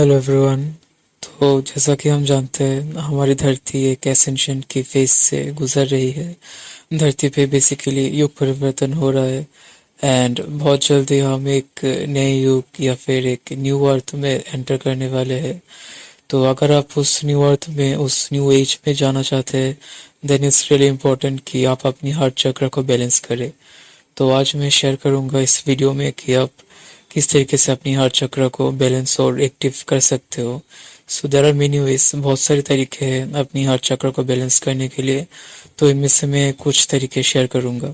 Hello everyone. तो जैसा कि हम जानते हैं हमारी धरती एक एसेंशियन की फेज से गुजर रही है। धरती पे बेसिकली युग परिवर्तन हो रहा है एंड बहुत जल्दी हम एक नए युग या फिर एक न्यू अर्थ में एंटर करने वाले हैं। तो अगर आप उस न्यू अर्थ में उस न्यू एज में जाना चाहते हैं देन इट्स रियली इम्पोर्टेंट कि आप अपनी हार्ट चक्र को बैलेंस करें। तो आज मैं शेयर करूंगा इस वीडियो में कि आप किस तरीके से अपनी हार्ट चक्र को बैलेंस और एक्टिव कर सकते हो। So there are many ways, बहुत सारे तरीके हैं अपनी हार्ट चक्र को बैलेंस करने के लिए। तो इनमें से मैं कुछ तरीके शेयर करूंगा।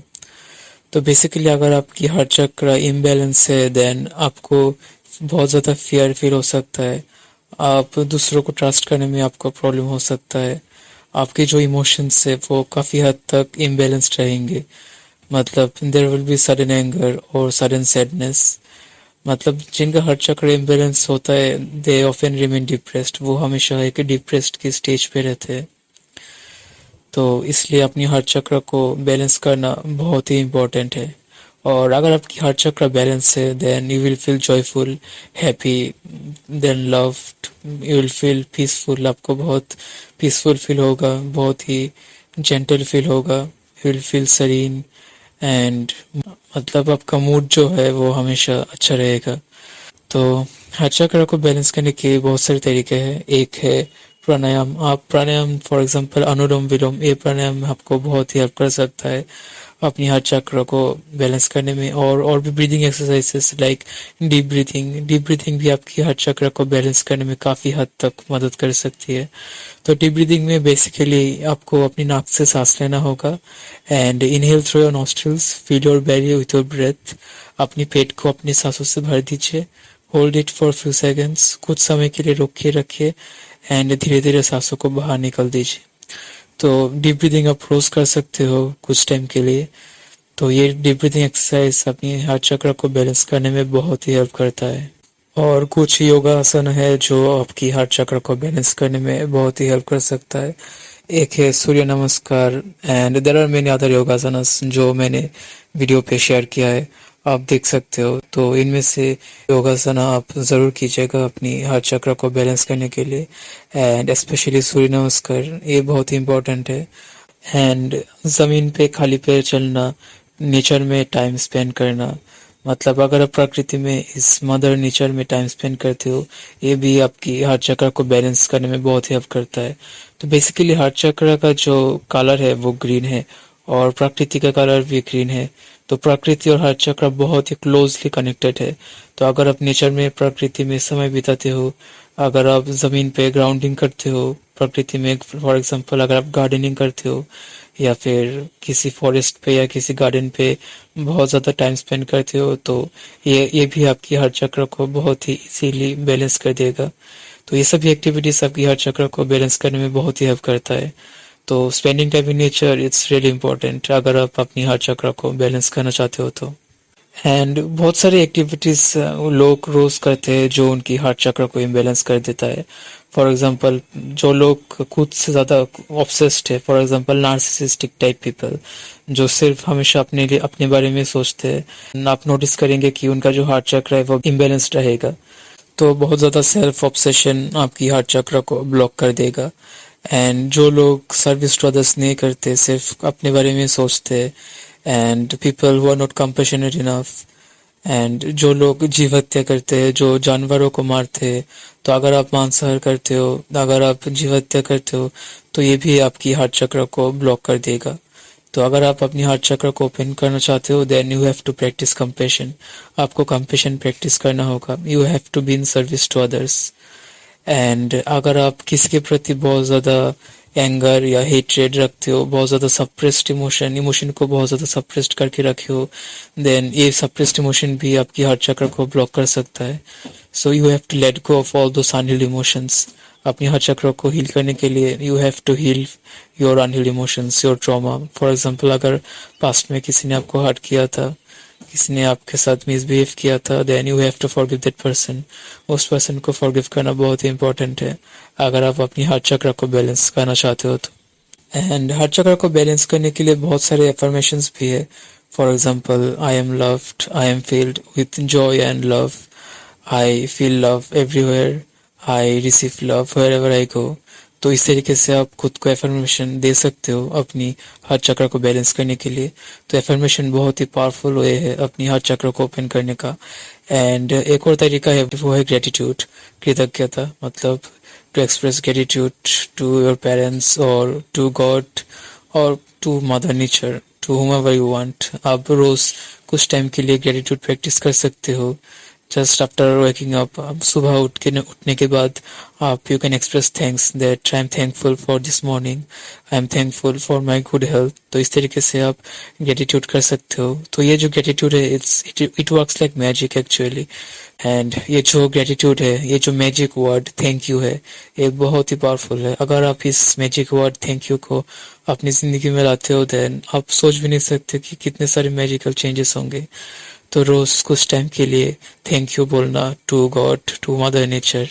तो बेसिकली अगर आपकी हार्ट चक्र इम्बैलेंस है देन आपको बहुत ज़्यादा फियर फील हो सकता है। आप दूसरों को ट्रस्ट करने में आपको प्रॉब्लम हो सकता है। आपके जो इमोशंस है वो काफ़ी हद तक इम्बैलेंस्ड रहेंगे। मतलब there will be sudden anger और सडन सैडनेस। मतलब जिनका हार्ट चक्र इम्बैलेंस होता है दे ऑफन रिमेन डिप्रेस्ड, वो हमेशा एक डिप्रेस्ड की स्टेज पे रहते हैं। तो इसलिए अपनी हार्ट चक्र को बैलेंस करना बहुत ही इम्पोर्टेंट है। और अगर आपकी हार्ट चक्र बैलेंस है then you will feel joyful, happy, then loved, you will feel peaceful. आपको बहुत पीसफुल फील होगा, बहुत ही जेंटल फील होगा, you will feel serene and मतलब आपका मूड जो है वो हमेशा अच्छा रहेगा। तो हार्ट चक्र को बैलेंस करने के बहुत सारे तरीके हैं। एक है प्राणायाम। आप प्राणायाम फॉर एग्जांपल अनुलोम विलोम, ये प्राणायाम आपको बहुत ही हेल्प कर सकता है अपनी हार्ट चक्र को बैलेंस करने में। और भी breathing exercises like deep breathing. Deep breathing भी आपकी हार्ट चक्र को बैलेंस करने में काफ़ी हद तक मदद कर सकती है। तो डीप ब्रीदिंग में बेसिकली आपको अपनी नाक से सांस लेना होगा and inhale through your nostrils, feel your belly with your breath. अपनी पेट को अपनी सांसों से भर दीजिए, hold it for few seconds, कुछ समय के लिए रोक के रखिए एंड धीरे धीरे सांसों को बाहर निकल दीजिए। तो डीप ब्रीदिंग आप रोज कर सकते हो कुछ टाइम के लिए। तो ये डीप ब्रीदिंग एक्सरसाइज अपनी हार्ट चक्र को बैलेंस करने में बहुत ही हेल्प करता है। और कुछ योगासन है जो आपकी हार्ट चक्र को बैलेंस करने में बहुत ही हेल्प कर सकता है। एक है Surya Namaskar and there are many other yogasanas जो मैंने वीडियो पे शेयर किया है, आप देख सकते हो। तो इनमें से योगासन आप ज़रूर कीजिएगा अपनी हार्ट चक्र को बैलेंस करने के लिए एंड स्पेशली सूर्य नमस्कार, ये बहुत ही इम्पोर्टेंट है। एंड ज़मीन पे खाली पैर चलना, नेचर में टाइम स्पेंड करना, मतलब अगर आप प्रकृति में इस मदर नेचर में टाइम स्पेंड करते हो ये भी आपकी हार्ट चक्र को बैलेंस करने में बहुत ही हेल्प करता है। तो बेसिकली हार्ट चक्र का जो कलर है वो ग्रीन है और प्रकृति का कलर भी ग्रीन है। तो प्रकृति और हार्ट चक्र बहुत ही क्लोजली कनेक्टेड है। तो अगर आप नेचर में प्रकृति में समय बिताते हो, अगर आप ज़मीन पे ग्राउंडिंग करते हो प्रकृति में, फॉर एग्जांपल अगर आप गार्डनिंग करते हो या फिर किसी फॉरेस्ट पे या किसी गार्डन पे बहुत ज़्यादा टाइम स्पेंड करते हो, तो ये भी आपकी हार्ट चक्र को बहुत ही इजीली बैलेंस कर देगा। तो ये सभी एक्टिविटीज़ आपकी हार्ट चक्र को बैलेंस करने में बहुत ही हेल्प करता है। तो spending time in nature it's really important अगर आप अपनी हार्ट चक्र को बैलेंस करना चाहते हो तो। एंड बहुत सारी एक्टिविटीज लोग रोज करते हैं जो उनकी हार्ट चक्र को इम्बेलेंस कर देता है। फॉर एग्जांपल जो लोग खुद से ज़्यादा ऑब्सेस्ड है, for example narcissistic type people जो सिर्फ हमेशा अपने लिए अपने बारे में सोचते हैं, आप नोटिस करेंगे कि उनका जो हार्ट चक्र है वो इम्बेलेंस्ड रहेगा। तो बहुत ज़्यादा सेल्फ ऑब्सेशन आपकी हार्ट चक्र को ब्लॉक कर देगा। एंड जो लोग सर्विस टू अदर्स नहीं करते, सिर्फ अपने बारे में सोचते हैं and people who are not compassionate enough, and जो लोग जीव हत्या करते हैं, जो जानवरों को मारते हैं, तो अगर आप मांसाहार करते हो, अगर आप जीव हत्या करते हो तो ये भी आपकी हार्ट चक्र को ब्लॉक कर देगा। तो अगर आप अपनी हार्ट चक्र को ओपन करना चाहते हो then you have to practice compassion. आपको कंपैशन प्रैक्टिस करना होगा, you have to be in service to others. And अगर आप किसी के प्रति बहुत ज़्यादा एंगर या हेट्रेड रखते हो, बहुत ज़्यादा सप्रेस्ड इमोशन को बहुत ज़्यादा सप्रेस्ड करके रखे हो, देन ये सप्रेस्ड इमोशन भी आपकी हार्ट चक्र को ब्लॉक कर सकता है। So you have to let go of all those unhealed emotions. अपनी हार्ट चक्र को हील करने के लिए you have to heal your unhealed emotions, your trauma. For example अगर पास्ट में किसी ने आपको हर्ट किया था, किसी ने आपके साथ मिसबिहेव किया था, then you have to forgive that person. उस पर्सन को फॉरगिव करना बहुत ही इंपॉर्टेंट है अगर आप अपनी हार्ट चक्र को बैलेंस करना चाहते हो तो। एंड हार्ट चक्र को बैलेंस करने के लिए बहुत सारे एफर्मेशंस भी है। For example I am loved, I am filled with joy and love, I feel love everywhere, I receive love wherever I go. तो इस तरीके से आप खुद को एफर्मेशन दे सकते हो अपनी हार्ट चक्र को बैलेंस करने के लिए। तो एफर्मेशन बहुत ही पावरफुल वे है अपनी हार्ट चक्र को ओपन करने का। एंड एक और तरीका है, वो है ग्रेटिट्यूड, कृतज्ञता। मतलब to express gratitude to your parents और टू गॉड और to mother nature, to whomever you want। आप रोज कुछ टाइम के लिए ग्रेटिट्यूड प्रैक्टिस कर सकते हो। जस्ट आफ्टर वेकिंग अप, आप सुबह उठने के बाद आप you can express thanks that I am thankful for this morning, I am thankful for my good health. तो इस तरीके से आप ग्रेटिट्यूड कर सकते हो। तो ये जो ग्रेटिट्यूड है it works like magic actually. And ये जो ग्रेटिट्यूड है, ये जो मैजिक वर्ड थैंक यू है, ये बहुत ही पावरफुल है। अगर आप इस मैजिक वर्ड थैंक यू को अपनी जिंदगी में लाते हो, देन आप सोच भी नहीं सकते कि कितने सारे मैजिकल चेंजेस होंगे। तो रोज कुछ टाइम के लिए थैंक यू बोलना to God, to mother nature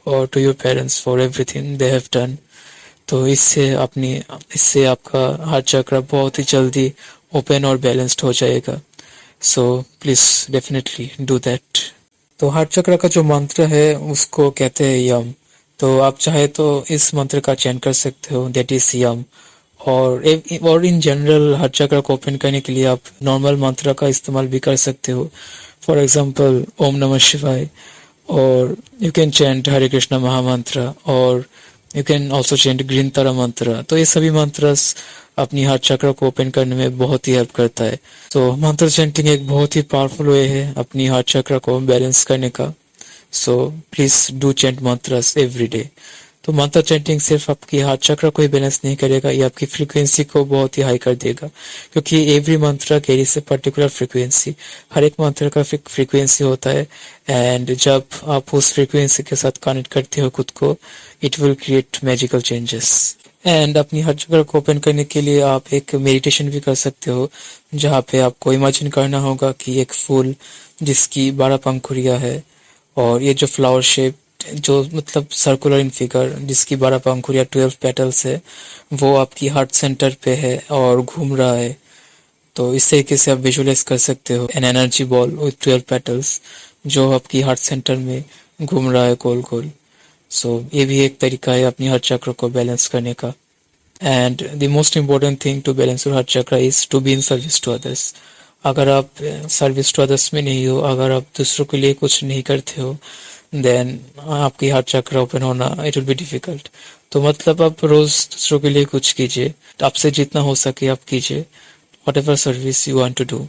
और to your parents for everything they have done. तो इससे आपका हार्ट चक्र बहुत ही जल्दी ओपन और बैलेंस्ड हो जाएगा। So please definitely do that. तो हार्ट चक्र का जो मंत्र है उसको कहते हैं यम। तो आप चाहे तो इस मंत्र का चयन कर सकते हो, दैट इज यम। और इन जनरल हार्ट चक्र को ओपन करने के लिए आप नॉर्मल मंत्र का इस्तेमाल भी कर सकते हो। फॉर एग्जांपल ओम नमः शिवाय, और you can chant Hare Krishna mahamantra, और you can also chant green Tara mantra. तो ये सभी मंत्र अपनी हार्ट चक्र को ओपन करने में बहुत ही हेल्प करता है। तो मंत्र चैंटिंग एक बहुत ही पावरफुल वे है अपनी हार्ट चक्र को बैलेंस करने का। So please do chant मंत्रस every day. तो मंत्र चैंटिंग सिर्फ आपकी हार्ट चक्र को ही बैलेंस नहीं करेगा, ये आपकी फ्रीक्वेंसी को बहुत ही हाई कर देगा, क्योंकि एवरी मंत्र कैरी से पर्टिकुलर फ्रीक्वेंसी। हर एक मंत्र का फ्रीक्वेंसी होता है, एंड जब आप उस फ्रीक्वेंसी के साथ कनेक्ट करते हो खुद को, it will create magical changes. And अपनी हार्ट चक्र को ओपन करने के लिए आप एक मेडिटेशन भी कर सकते हो, जहाँ पे आपको इमेजिन करना होगा कि एक फूल जिसकी 12 पंखुड़ियां है, और ये जो फ्लावर शेप जो मतलब सर्कुलर इन फिगर जिसकी 12 पंखुड़ियां 12 पेटल्स है, वो आपकी हार्ट सेंटर पे है और घूम रहा है। तो इस तरीके से आप विजुअलाइज कर सकते हो an energy ball with 12 petals जो आपकी हार्ट सेंटर में घूम रहा है गोल गोल। सो ये भी एक तरीका है अपनी हार्ट चक्र को बैलेंस करने का। And the most important thing to balance your heart chakra is to be in service to others. अगर आप सर्विस टू अदर्स में नहीं हो, अगर आप दूसरों के लिए कुछ नहीं करते हो, देन आपकी हार्ट चक्र ओपन होना इट विल बी डिफिकल्ट। तो मतलब आप रोज दूसरों के लिए कुछ कीजिए, आपसे जितना हो सके आप कीजिए, whatever service you want to do.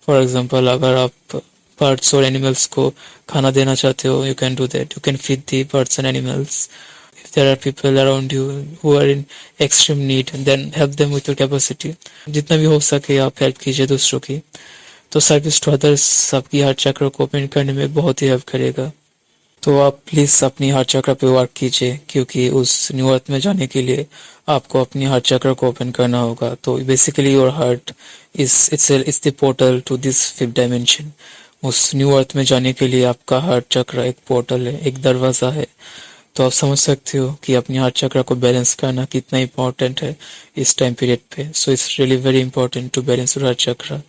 For example अगर आप बर्ड्स और एनिमल्स को खाना देना चाहते हो, you can do that, you can feed the birds and animals. If there are people around you who are in extreme need, then help them with your capacity. जितना भी हो सके आप हेल्प कीजिए दूसरों की। तो सर्विस टू अदर्स आपकी हार्ट चक्र को ओपन करने में बहुत ही हेल्प करेगा। तो आप प्लीज अपनी हार्ट चक्र पे वर्क कीजिए, क्योंकि उस न्यू अर्थ में जाने के लिए आपको अपनी हार्ट चक्र को ओपन करना होगा। तो basically your heart it's the portal to this fifth dimension. उस न्यू अर्थ में जाने के लिए आपका हार्ट चक्र एक पोर्टल है, एक दरवाजा है। तो आप समझ सकते हो कि अपनी हार्ट चक्र को बैलेंस करना कितना इंपॉर्टेंट है इस टाइम पीरियड पे। So it's really very important to balance your heart chakra.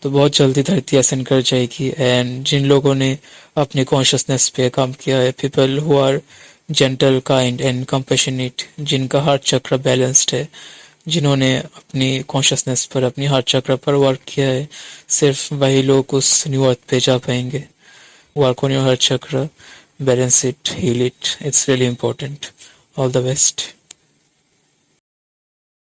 तो बहुत जल्दी धरती असेंड कर जाएगी। एंड जिन लोगों ने अपने कॉन्शियसनेस पे काम किया है, people who are gentle, kind and compassionate, जिनका हार्ट चक्र बैलेंस्ड है, जिन्होंने अपनी कॉन्शियसनेस पर, अपनी हार्ट चक्र पर वर्क किया है, सिर्फ वही लोग उस न्यू अर्थ पे जा पाएंगे। वर्क ऑन योर हार्ट चक्र, balance it, heal it. It's really important. All the best.